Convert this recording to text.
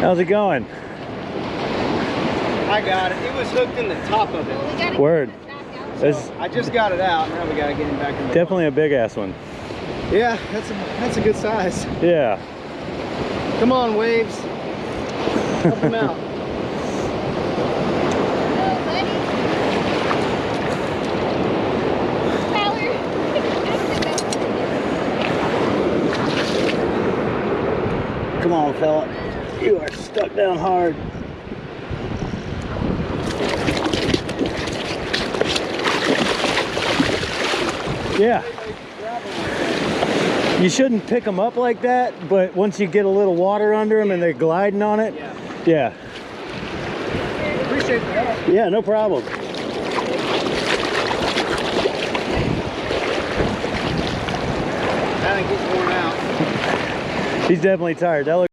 How's it going? I got it. It was hooked in the top of it. Word. So I just got it out. Now we gotta get him back in the Definitely a big ass one. Yeah, that's a good size. Yeah. Come on, waves. Help him out. Come on, fella. You are stuck down hard. Yeah. You shouldn't pick them up like that, but once you get a little water under them and they're gliding on it, yeah. Appreciate the help. Yeah, no problem. I think he's worn out. He's definitely tired. That looks